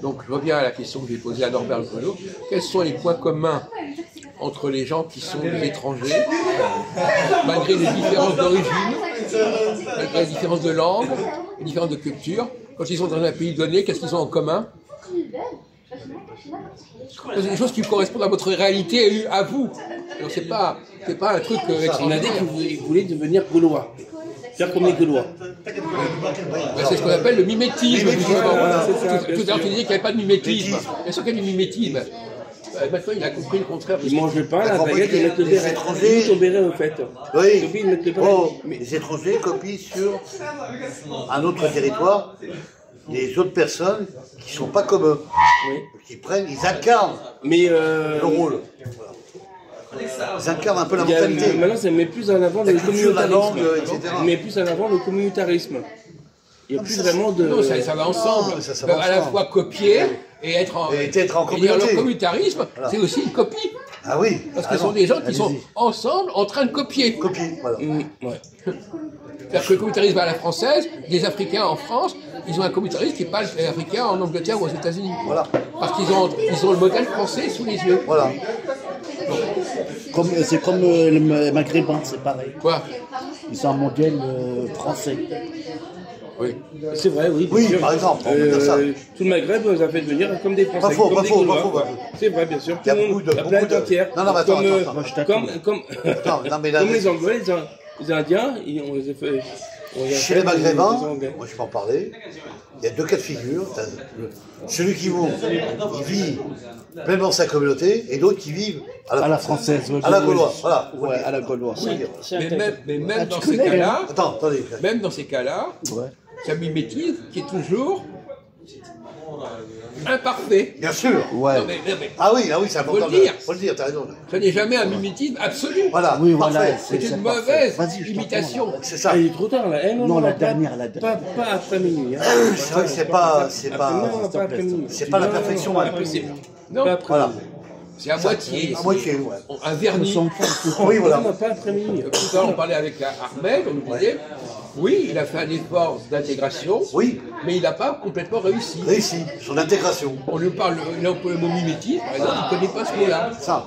Donc je reviens à la question que j'ai posée à Norbert Loiseau. Quels sont les points communs entre les gens qui sont des étrangers, malgré les différences d'origine, malgré les différences de langue, les différences de culture, quand ils sont dans un pays donné, qu'est-ce qu'ils ont en commun? C'est des choses qui correspondent à votre réalité et à vous. Donc c'est pas un truc On a dit que vous voulez devenir gaulois. Faire comme les Gaulois. C'est ce qu'on appelle le mimétisme. Tout à l'heure tu disais qu'il n'y avait pas de mimétisme. Bien sûr qu'il y a du mimétisme. Maintenant il a compris le contraire. Ils mangent le pain, la baguette et mettent le béret. Ils ton béret au fait. Oui, mais les étrangers copient sur un autre territoire des autres personnes qui ne sont pas comme eux. Qui prennent, ils incarnent le rôle. Ils incarnent un peu la mentalité. Maintenant, ça met plus en avant le communautarisme. Mais plus en avant le communautarisme. Il n'y a plus vraiment de... Non, ça va ensemble. Ça va à la fois copier et être en communauté. Le communautarisme, c'est aussi une copie. Ah oui. Parce que ce sont des gens qui sont ensemble en train de copier. Copier, voilà. C'est-à-dire que le communautarisme à la française, des Africains en France, ils ont un communautarisme qui parle africain en Angleterre ou aux États-Unis. Voilà. Parce qu'ils ont le modèle français sous les yeux. Voilà. C'est comme le maghrébin, c'est pareil. Quoi? Ils ont un modèle français. Oui. C'est vrai, oui. Oui, par exemple, on peut dire ça. Tout le Maghreb nous a fait devenir comme des Français. Pas faux, pas faux. C'est vrai, bien sûr. Il y a beaucoup de... La planète entière. Non, mais attends. Comme les Anglais, les Indiens, on les a fait... Chez les Maghrébins, moi je peux en parler, il y a deux cas de figure. Celui qui vit pleinement sa communauté et d'autres qui vivent à la française. À la gauloise, voilà. Ouais, à la gauloise. Mais même dans ces cas-là, attendez. Même dans ces cas-là, c'est un mimétisme qui est toujours imparfait. Bien sûr. Ouais. Non, mais, ah oui, c'est important. Faut le dire, t'as raison. Ce n'est jamais un mimétisme absolu. Voilà. Oui, voilà. C'est une mauvaise imitation. C'est ça. Il est trop tard là. Non, la dernière. Pas après minuit. C'est vrai que c'est pas la perfection. Non, voilà. C'est à moitié. À moitié, ouais. Un vernis. Oui, voilà. Pas après minuit. Tout à l'heure, on parlait avec Ahmed, on nous disait, oui, il a fait un effort d'intégration, mais il n'a pas complètement réussi. Son intégration. On lui parle, il emploie le mot mimétisme, par exemple, il ne connaît pas ce mot-là. Ça.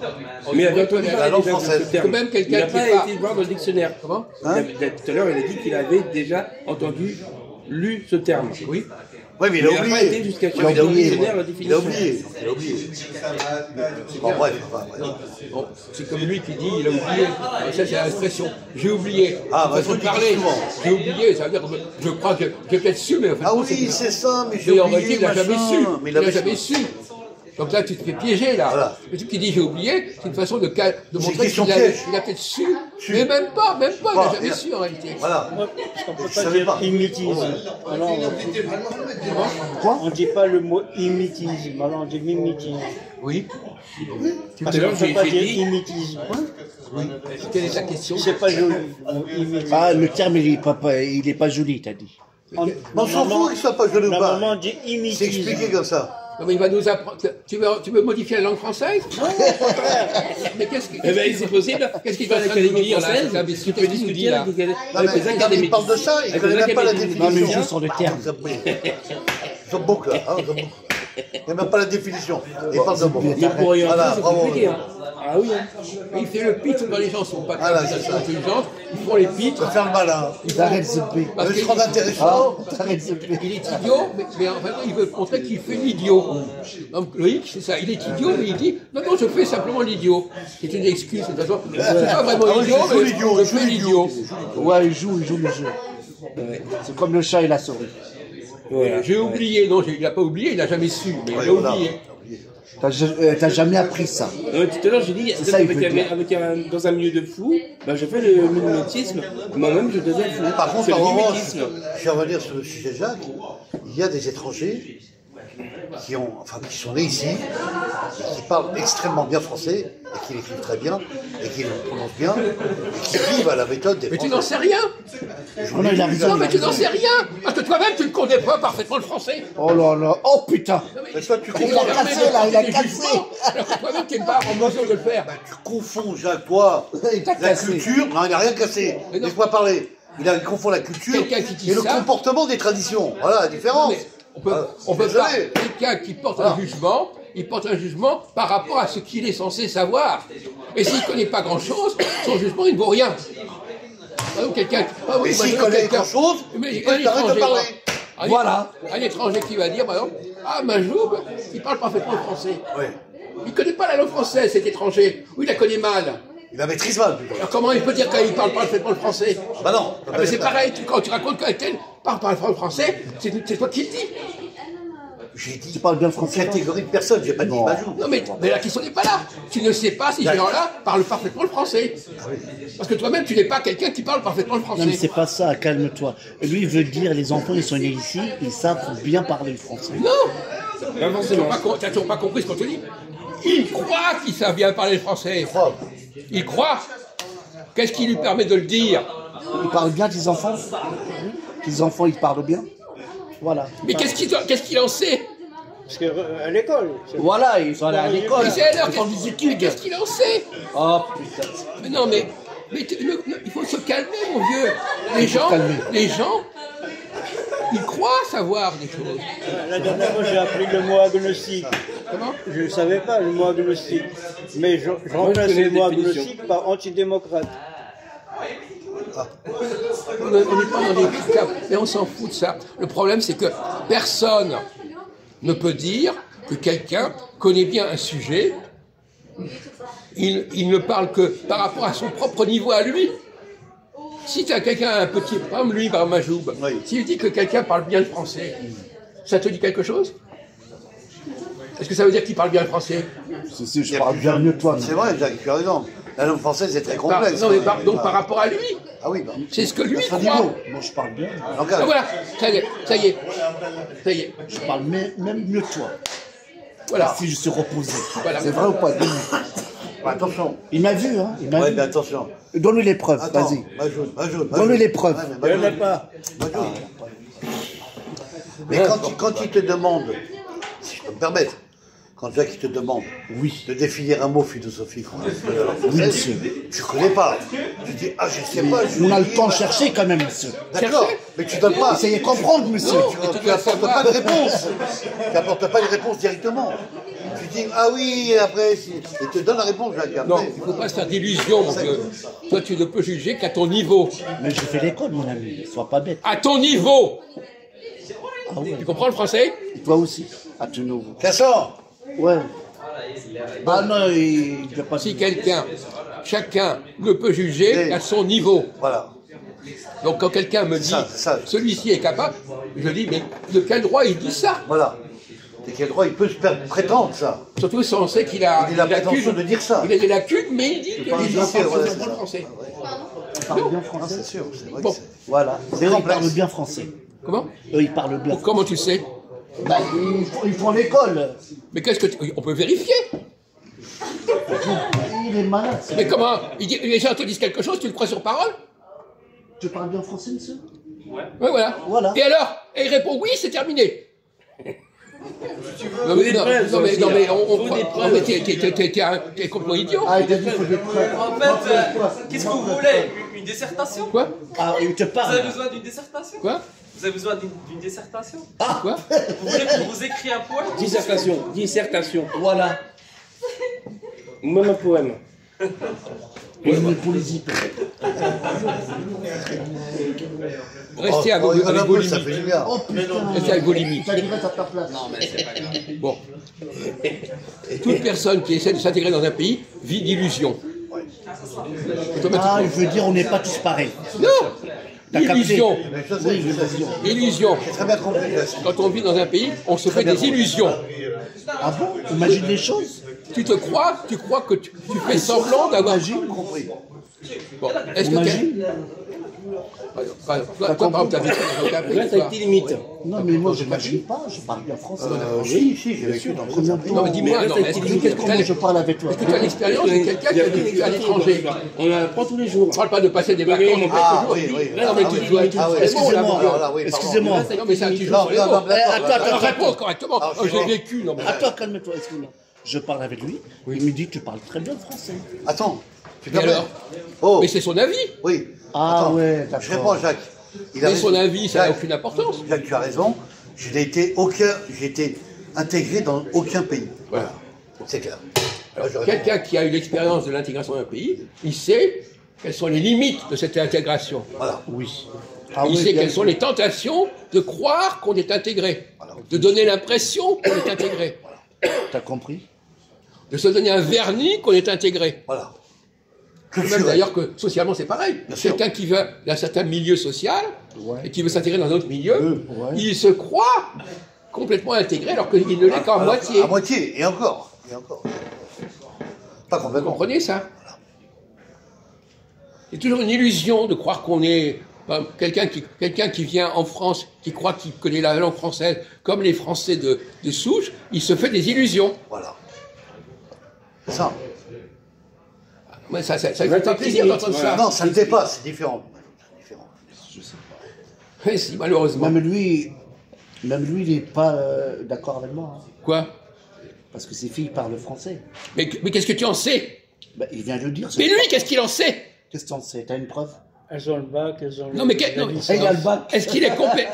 Mais il a entendu la langue française. Même quelqu'un il n'a pas été voir dans le dictionnaire. Comment? Tout à l'heure, il a dit qu'il avait déjà lu ce terme. Oui. Oui, mais il a oublié. Il a oublié. Bon, bref. Bon, c'est comme lui qui dit il a oublié. Ça, c'est l'expression. J'ai oublié. Ah, façon de parler. J'ai oublié, ça veut dire que je crois que j'ai peut-être su, mais en fait. Ah oui, c'est ça, mais j'ai oublié. En réalité, il n'a jamais su. Mais il n'a jamais su. Donc là, tu te fais piéger, là. Voilà. Le type qui dit j'ai oublié, c'est une façon de montrer qu'il a peut-être su, mais même pas, il n'a jamais su en réalité. Voilà. On ne peut pas dire imitisme. Alors, on ne dit pas le mot imitisme, alors on dit mimétisme. Oui. Tout à l'heure, On ne peut pas dire dit imitisme. Quelle est ta question? C'est pas joli. Ah, le terme, il est pas joli, t'as dit. On s'en fout qu'il soit pas joli ou pas. Normalement, on dit C'est imitisme. expliqué comme ça. Non, mais il va nous apprendre. Tu veux modifier la langue française? Mais qu'est-ce que c'est possible. Qu'est-ce qu'il va en train de nous dire là? Tu peux discuter là. Il parle de ça, il connaît même pas la définition. Non, mais juste sur le terme. Ils sont beaux là. Il n'y a même pas la définition. Il parle de mots. Mais pour orienter, Voilà, c'est bravo. compliqué. Ah oui. Il fait le pitch quand les gens sont pas Voilà, c'est ça. intelligents. Ils font les pitchs. Il faut faire le malin. T'arrêtes ce P. Parce Le qu'il trop intéressant. T'arrêtes ce P. il est idiot, mais en fait, il veut montrer qu'il fait l'idiot. Donc Loïc, c'est ça. Il est idiot, mais il dit non, je fais simplement l'idiot. C'est une excuse, de toute façon. Je ne suis pas vraiment idiot, mais je fais l'idiot. Ouais, il joue le jeu. C'est comme le chat et la souris. J'ai oublié, non, il n'a pas oublié, il n'a jamais su, mais il a oublié. T'as jamais appris ça. Tout à l'heure, j'ai dit, dans un milieu de flou, je fais le mimétisme, moi-même je deviens flou. Par contre, c'est en le revanche, mimétisme. je vais revenir sur le sujet de Jacques. Il y a des étrangers qui sont nés ici, et qui parlent extrêmement bien français, et qui l'écrivent très bien, et qui le prononcent bien, et qui vivent à la méthode des Mais Français. tu n'en sais rien. Non, il a raison. Non, mais tu n'en sais rien. Parce que toi-même, tu ne connais pas parfaitement le français. Oh là là. Oh putain. Mais toi, tu Il confonds, a cassé là, il a cassé. Alors que toi-même, tu n'es pas en mesure de le faire. tu confonds, Jacques, toi, la cassé. culture. Non, il n'a rien cassé. Laisse-moi parler. Il confond la culture Quelqu'un qui dit et le ça- comportement des traditions. Voilà la différence. Mais on peut pas. Quelqu'un qui porte un jugement, il porte un jugement par rapport à ce qu'il est censé savoir. Et s'il ne connaît pas grand-chose, son jugement, il ne vaut rien. Quelqu'un. Mais s'il connaît grand-chose, il peut t'arrêter de parler. Voilà. Un étranger qui va dire, par exemple, ah, Majoub, il parle parfaitement le français. Oui. Il ne connaît pas la langue française, cet étranger. Ou il la connaît mal. Il la maîtrise mal. Alors comment il peut dire qu'il parle parfaitement le français? Bah non. Mais c'est pareil, quand tu racontes qu'un tel parle parfaitement le français, c'est toi qui le dis. J'ai dit, Tu parles bien français? catégorie de personnes, j'ai pas dit Majoub. Non mais la question n'est pas là. Tu ne sais pas si ces gens-là parlent parfaitement le français. Parce que toi-même, tu n'es pas quelqu'un qui parle parfaitement le français. Non mais c'est pas ça, calme-toi. Lui il veut dire, les enfants ils sont nés ici, ils savent bien parler le français. Non. Tu n'as toujours pas compris ce qu'on te dit. Il croit qu'ils savent bien parler le français. Il croit. Qu'est-ce qui lui permet de le dire? Ils parlent bien tes enfants? Tes enfants ils parlent bien? Voilà. Mais qu'est-ce qu'il en sait? Parce qu'à l'école. Voilà, ils sont allés à l'école. Ils font des études. Qu'est-ce qu'il en sait? Oh putain. Mais non, mais il faut se calmer, mon vieux. Les gens, ils croient savoir des choses. La dernière fois, j'ai appris le mot agnostique. Comment? Je ne savais pas le mot agnostique. Mais je remplace le mot agnostique par antidémocrate. On n'est pas dans des cas, mais on s'en fout de ça. Le problème, c'est que personne ne peut dire que quelqu'un connaît bien un sujet. Il ne parle que par rapport à son propre niveau à lui. Si tu as quelqu'un un petit, comme lui, par Majoub, s'il dit que quelqu'un parle bien le français, ça te dit quelque chose? Est-ce que ça veut dire qu'il parle bien le français? Si, je parle bien mieux que toi. C'est vrai, Jacques, tu as raison. La langue française est très complexe. Non, mais donc par rapport à lui. Ah oui, bah. C'est ce que lui croit. Moi je parle bien. Ah, voilà, ça y est. Je parle même mieux que toi. Voilà. Si je suis reposé. Voilà. C'est vrai ou pas? Bah, attention. Il m'a vu, hein. Il m'a Ouais, vu. mais attention. Donne-lui les preuves, Attends, vas-y. Majoub. Donne-lui les preuves. Ouais, Il n'y en a pas. Mais quand il te demande, si je peux me permettre, quand Jacques te demande de définir un mot philosophique, Oui, monsieur. tu ne connais pas. Tu dis, ah, je ne sais pas. On a le temps de chercher quand même, monsieur. D'accord, mais tu ne donnes pas. Essayez de comprendre, monsieur. Tu n'apportes pas de réponse. Tu n'apportes pas de réponse directement. Tu dis, ah oui, et après, et te donne la réponse, Jacques. Après. Non, il ne faut pas se faire d'illusions, mon vieux. Toi, tu ne peux juger qu'à ton niveau. Mais je fais l'école, mon ami. Sois pas bête. À ton niveau. Ah ouais. Tu comprends le français? Et toi aussi. À ton niveau. Cassant. Ouais. Ah non, il ne pas. Si chacun ne peut juger qu'à son niveau. Voilà. Donc quand quelqu'un me dit, celui-ci est capable, je dis, mais de quel droit il dit ça? Voilà. De quel droit il peut se prétendre ça? Surtout si on sait qu'il a la prétention de dire ça. Il a des lacunes, mais il dit que les gens parlent c'est bien ça. français. Il parle bien français. C'est sûr, c'est vrai. Bon. Voilà. C'est Eux, ils complexe. parlent bien français. Comment? Eux, ils parlent bien. Comment tu sais? Bah, ils font l'école. Mais qu'est-ce que on peut vérifier? Il est malade. Mais comment? Les gens te disent quelque chose, tu le crois sur parole? Tu parles bien français, monsieur? Ouais, voilà. Et alors? Et il répond oui, c'est terminé. Non mais t'es complètement idiot. Ah, il a dit qu'il faut des preuves. En fait, qu'est-ce que vous voulez? Une dissertation? Quoi? Ah, il te Vous parle. avez besoin d'une dissertation? Quoi? Vous avez besoin d'une dissertation? Quoi? Vous voulez qu'on vous écrit un poème? Dissertation. Voilà. Même un poème. Oui, mais pour les hyper. Restez avec vos limites. Ça fait du bien. Oh putain. Restez avec vos limites. Ça dirait à ta place. Bon. Toute personne qui essaie de s'intégrer dans un pays vit d'illusions. Ah, il veut dire on n'est pas tous pareils. Non! T'as capté? Illusion. Oui, illusion. Illusion. C'est très bien compris. Quand on vit dans un pays, on se fait des illusions. Ah bon? Imagine les choses. Tu crois que tu fais semblant d'avoir... Compris. Bon, est-ce que Imagine. toi, par exemple, t'as vécu dans un pays, Là, ça a été limite. Non, mais moi, je n'imagine pas. Je parle bien français. Si, j'ai vécu dans Combien de temps? Non, mais dis-moi, non, mais est-ce que Comment je parle avec toi? tu as l'expérience de quelqu'un qui a vécu à l'étranger? On en apprend tous les jours. On ne parle pas de passer des vacances. Ah oui, oui. Non, mais tu dois... Ah oui, Excusez-moi. alors, oui, Excusez-moi. Non, mais ça, tu joues Non, sur les non, mots. non, d'accord. Attends, Réponds correctement. Alors, Oh, j'ai vécu, non mais... Attends, calme-toi, excuse-moi. Je parle avec lui, il me dit que tu parles très bien français. Attends. Tu Et permets? alors? Oh, Mais c'est son avis. oui. Ah Attends, ouais, je réponds d'accord. à Jacques. Il a Mais raison. son avis, ça n'a Jacques, aucune importance. Jacques, tu as raison. j'ai été intégré dans aucun pays. Voilà. C'est clair. Quelqu'un qui a eu l'expérience de l'intégration d'un pays, il sait quelles sont les limites de cette intégration. Voilà. Oui. Il sait quelles sont les tentations de croire qu'on est intégré, de donner l'impression qu'on est intégré, T'as compris? de se donner un vernis qu'on est intégré. Voilà. Même d'ailleurs que socialement c'est pareil. Quelqu'un qui vient d'un certain milieu social et qui veut s'intégrer dans un autre milieu, il se croit complètement intégré alors qu'il ne l'est qu'à moitié. À moitié, et encore. Pas Vous complètement. comprenez ça? C'est toujours une illusion de croire qu'on est quelqu'un qui vient en France, qui croit qu'il connaît la langue française, comme les Français de souche, il se fait des illusions. Voilà. C'est ça. Mais ça fait plaisir d'entendre ça. Non, ça ne l'est pas, c'est différent. Je sais pas. Mais si, malheureusement. Même lui, il n'est pas d'accord avec moi. Hein. Quoi? Parce que ses filles parlent français. Mais qu'est-ce que tu en sais? Bah, il vient de le dire. Mais lui, qu'est-ce qu'il en sait? Qu'est-ce que tu en sais? T'as une preuve? Elles ont le bac, elles ont Non, mais la non, licence. Il y a le bac. est-ce qu'il est complet?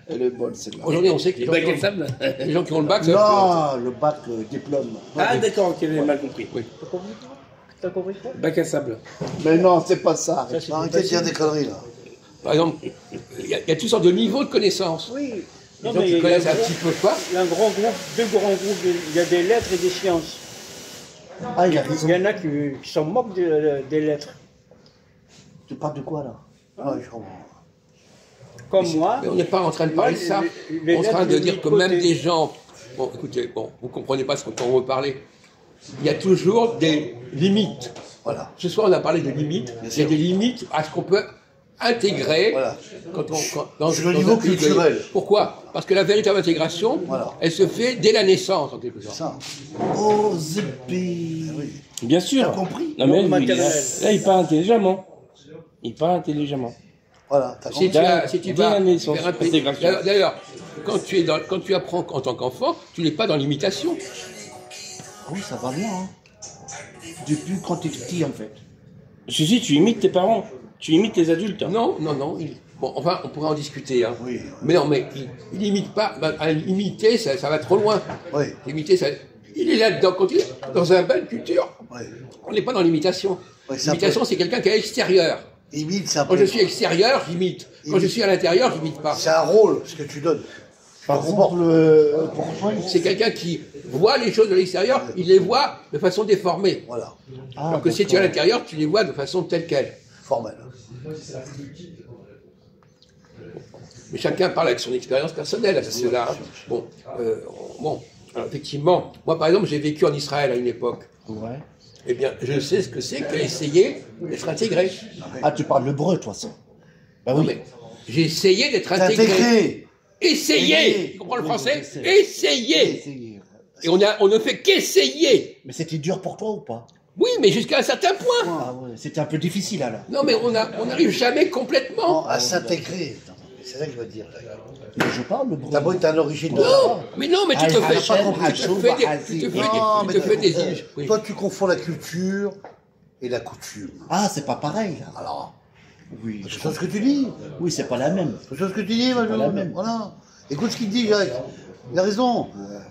Elle est bonne, celle-là. Aujourd'hui, on sait que les gens qui ont le bac, ça Non, le bac, diplôme. Ah d'accord, ok, j'ai mal compris. Oui. T'as compris quoi? Bac à sable. Mais non, c'est pas ça. Ça, c'est Arrêtez de dire des conneries, là. Par exemple, il y a toutes sortes de niveaux de connaissances. Oui. Les Non, gens mais qui il y a connaissent un petit peu quoi? il y a un grand groupe, deux grands groupes, il y a des lettres et des sciences. Ah, il a raison. Il y en a qui s'en moquent des lettres. Tu parles de quoi, là? Ouais, je comprends. Comme moi. Mais on n'est pas en train de parler de ça. les On est en train lettres de de dire que côté. même des gens... Bon, écoutez, vous comprenez pas ce qu'on veut parler. Il y a toujours des limites. Voilà. Ce soir, on a parlé de limites. Il y a des limites à ce qu'on peut intégrer Voilà. dans Sur le niveau un pays culturel. Pourquoi? Parce que la véritable intégration, Voilà. elle se fait dès la naissance, en quelque sorte. Ça. Oh, Zépi. Bien sûr. T'as compris? Non mais Non, lui, matériel. là il parle intelligemment. Il parle intelligemment. Voilà. T'as Si compris. tu Dès vas la naissance, vers un pays... intégration. D'ailleurs, quand tu apprends en tant qu'enfant, tu n'es pas dans l'imitation. Oui, ça va loin. Hein. Depuis quand t'es petit, en fait. Si, tu imites tes parents. Tu imites les adultes. Non. Bon, enfin, on pourrait en discuter. Hein. Oui. Mais non, mais il n'imite pas. À imiter, ça va trop loin. Oui. Imiter, ça... Il est là-dedans. Quand il est dans une belle culture, Oui. on n'est pas dans l'imitation. Oui, c'est un L'imitation, c'est quelqu'un qui est extérieur. Imite, c'est un Quand peu. je suis extérieur, j'imite. Quand je suis à l'intérieur, j'imite pas. C'est un rôle, ce que tu donnes. Par contre, pourquoi C'est quelqu'un qui voit les choses de l'extérieur, il les voit de façon déformée. Voilà. Alors que si tu es à l'intérieur, tu les vois de façon telle qu'elle. Formel. Mais chacun parle avec son expérience personnelle à cela. Bon, alors, effectivement, moi par exemple, j'ai vécu en Israël à une époque. Ouais. Eh bien, je sais ce que c'est qu'essayer d'être intégré. Ah, tu parles l'hébreu, toi, ça. Bah Non, oui. mais j'ai essayé d'être intégré. Intégré. Essayez. Tu comprends le français? Essayez. Essayez. Et on ne fait qu'essayer. Mais c'était dur pour toi ou pas? Oui, mais jusqu'à un certain point. Ah ouais, c'était un peu difficile, alors. Non, mais on n'arrive jamais complètement. Non, à s'intégrer. C'est ça que je veux dire. Mais je parle l'hébreu. T'as beau être un origine de Non, mais non, mais tu te fais des illusions. Oui. Toi, tu confonds la culture et la coutume. Ah, c'est pas pareil, là. Alors, Oui, c'est ce que tu dis. oui, c'est pas la même. C'est ce que tu dis, Majou. la même. Voilà. Écoute ce qu'il dit, Jacques. Il a raison.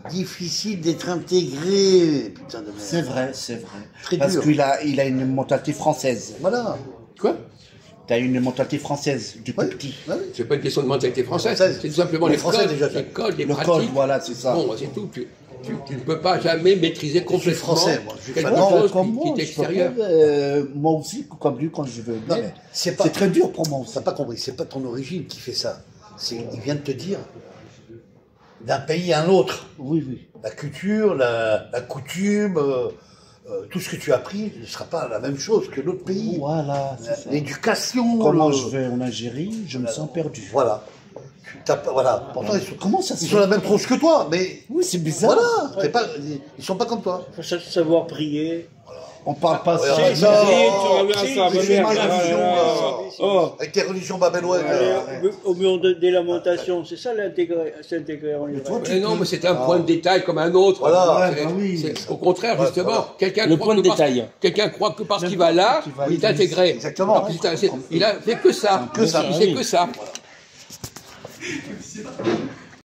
Difficile d'être intégré. Putain de merde. C'est vrai, c'est vrai. Très Parce dur. qu'il a une mentalité française. Voilà. Quoi? T'as une mentalité française, du Ouais. petit. Ouais. C'est pas une question de mentalité française, Française. c'est tout simplement Les les Français, codes, déjà, les codes, les Le pratiques. code, voilà, c'est ça. Bon, c'est tout. Tu ne peux pas jamais maîtriser complètement français, moi. Je suis quelque flamand. chose Comme qui moi, est je peux extérieur. pas, moi aussi, comme lui, quand je veux Non, bien. mais c'est pas. C'est très dur pour moi aussi. T'as pas compris. C'est pas ton origine qui fait ça. Il vient de te dire d'un pays à un autre. Oui, oui. La culture, la coutume, tout ce que tu as appris ne sera pas la même chose que l'autre pays. Voilà, c'est ça. L'éducation. Comment je vais en Algérie, je me sens perdu. Voilà. Voilà. Pourtant, Comment ça se ils sont la même tronche que toi, mais Oui, c'est bizarre. voilà. Ils sont pas comme toi. Il faut savoir prier. On parle pas ça. Regarde Si, ça. tu reviens à ça, c'est ma mère. ma religion, Oh, avec tes religions babéloises. Au mur des lamentations, c'est ça s'intégrer en Israël. Mais non, mais c'est un point de détail comme un autre. Voilà. C'est- Ouais, bah oui. c'est- Au contraire, justement, voilà. quelqu'un Le croit point de que parce- détail. quelqu'un croit que parce qu'il va là, qu'il va il est à intégré. Exactement. Alors que il a fait que ça. Que ça. Il fait que ça.